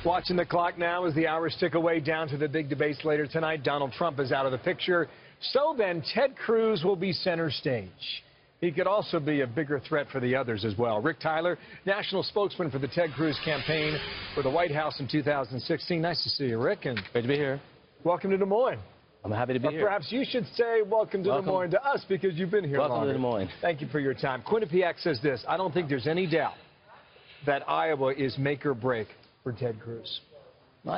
Watching the clock now as the hours tick away down to the big debates later tonight. Donald Trump is out of the picture. So then Ted Cruz will be center stage. He could also be a bigger threat for the others as well. Rick Tyler, national spokesman for the Ted Cruz campaign for the White House in 2016. Nice to see you, Rick. And great to be here. Welcome to Des Moines. I'm happy to be here. Perhaps you should say welcome to Des Moines to us because you've been here Welcome longer. to Des Moines. Thank you for your time. Quinnipiac says this: I don't think there's any doubt that Iowa is make or break for Ted Cruz.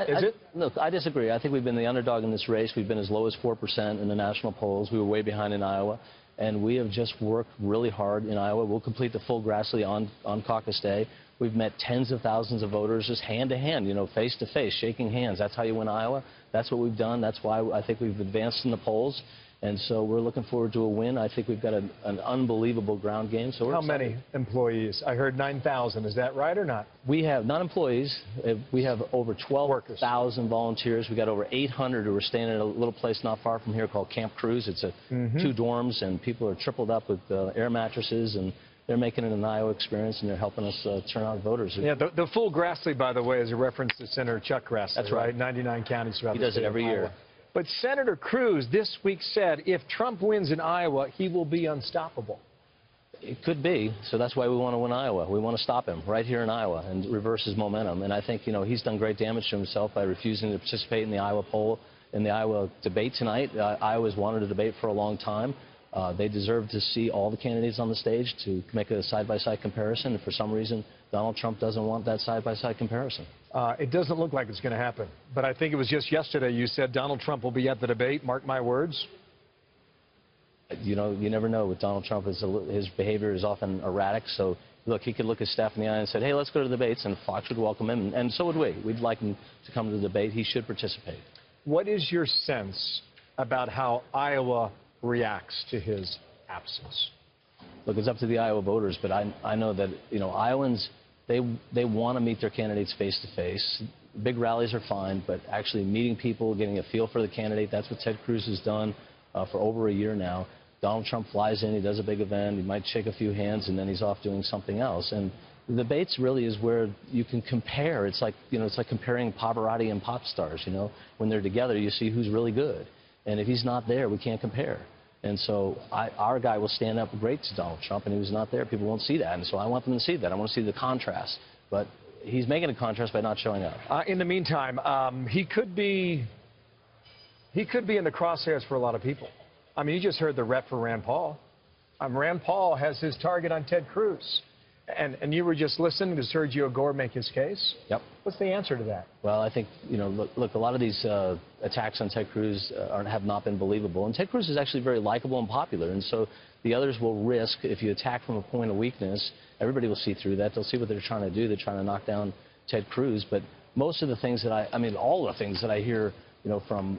Is it? Look, I disagree. I think we've been the underdog in this race. We've been as low as 4% in the national polls. We were way behind in Iowa. And we have just worked really hard in Iowa. We'll complete the full Grassley on caucus day. We've met tens of thousands of voters just hand to hand, you know, face to face, shaking hands. That's how you win Iowa. That's what we've done. That's why I think we've advanced in the polls. And so we're looking forward to a win. I think we've got an unbelievable ground game. So we're How excited. many employees? I heard 9,000. Is that right or not? We have, not employees, we have over 12,000 volunteers. We got over 800 who are staying at a little place not far from here called Camp Cruz. It's 2 dorms, and people are tripled up with air mattresses, and they're making it an Iowa experience, and they're helping us turn out voters. Yeah, the full Grassley, by the way, is a reference to Senator Chuck Grassley. That's right. 99 counties throughout He the does state it every of year. Iowa. But Senator Cruz this week said if Trump wins in Iowa, he will be unstoppable. It could be. So that's why we want to win Iowa. We want to stop him right here in Iowa and reverse his momentum. And I think, you know, he's done great damage to himself by refusing to participate in the Iowa poll, in the Iowa debate tonight. Iowa's wanted a debate for a long time. They deserve to see all the candidates on the stage to make a side-by-side comparison. And for some reason, Donald Trump doesn't want that side-by-side comparison. It doesn't look like it's going to happen. But I think it was just yesterday you said Donald Trump will be at the debate. Mark my words. You know, you never know with Donald Trump. His behavior is often erratic. So, look, he could look his staff in the eye and say, hey, let's go to the debates, and Fox would welcome him. And so would we. We'd like him to come to the debate. He should participate. What is your sense about how Iowa reacts to his absence? Look, it's up to the Iowa voters, but I know that, you know, Iowans, they want to meet their candidates face-to-face. Big rallies are fine, but actually meeting people, getting a feel for the candidate, that's what Ted Cruz has done for over a year now. Donald Trump flies in, he does a big event, he might shake a few hands, and then he's off doing something else. And the debates really is where you can compare. It's like, you know, it's like comparing Pavarotti and pop stars, you know. When they're together, you see who's really good. And if he's not there, we can't compare. And so our guy will stand up great to Donald Trump, and he was not there. People won't see that. And so I want them to see that. I want to see the contrast. But he's making a contrast by not showing up. In the meantime, he could be in the crosshairs for a lot of people. I mean, you just heard the rep for Rand Paul. Rand Paul has his target on Ted Cruz. And you were just listening to Sergio Gore make his case? Yep. What's the answer to that? Well, I think, you know, look, a lot of these attacks on Ted Cruz have not been believable. And Ted Cruz is actually very likable and popular. And so the others will risk, if you attack from a point of weakness, everybody will see through that. They'll see what they're trying to do. They're trying to knock down Ted Cruz. But most of the things that I mean, all the things that I hear, you know, from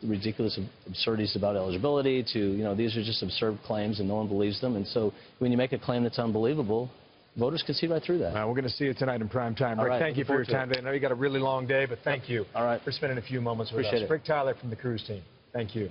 ridiculous absurdities about eligibility to, you know, these are just absurd claims and no one believes them. And so when you make a claim that's unbelievable, voters can see right through that. We're going to see it tonight in prime time. Rick, right, thank you for your time today. I know you got a really long day, but thank you for spending a few moments with us. Appreciate it. Rick Tyler from the Cruz team. Thank you.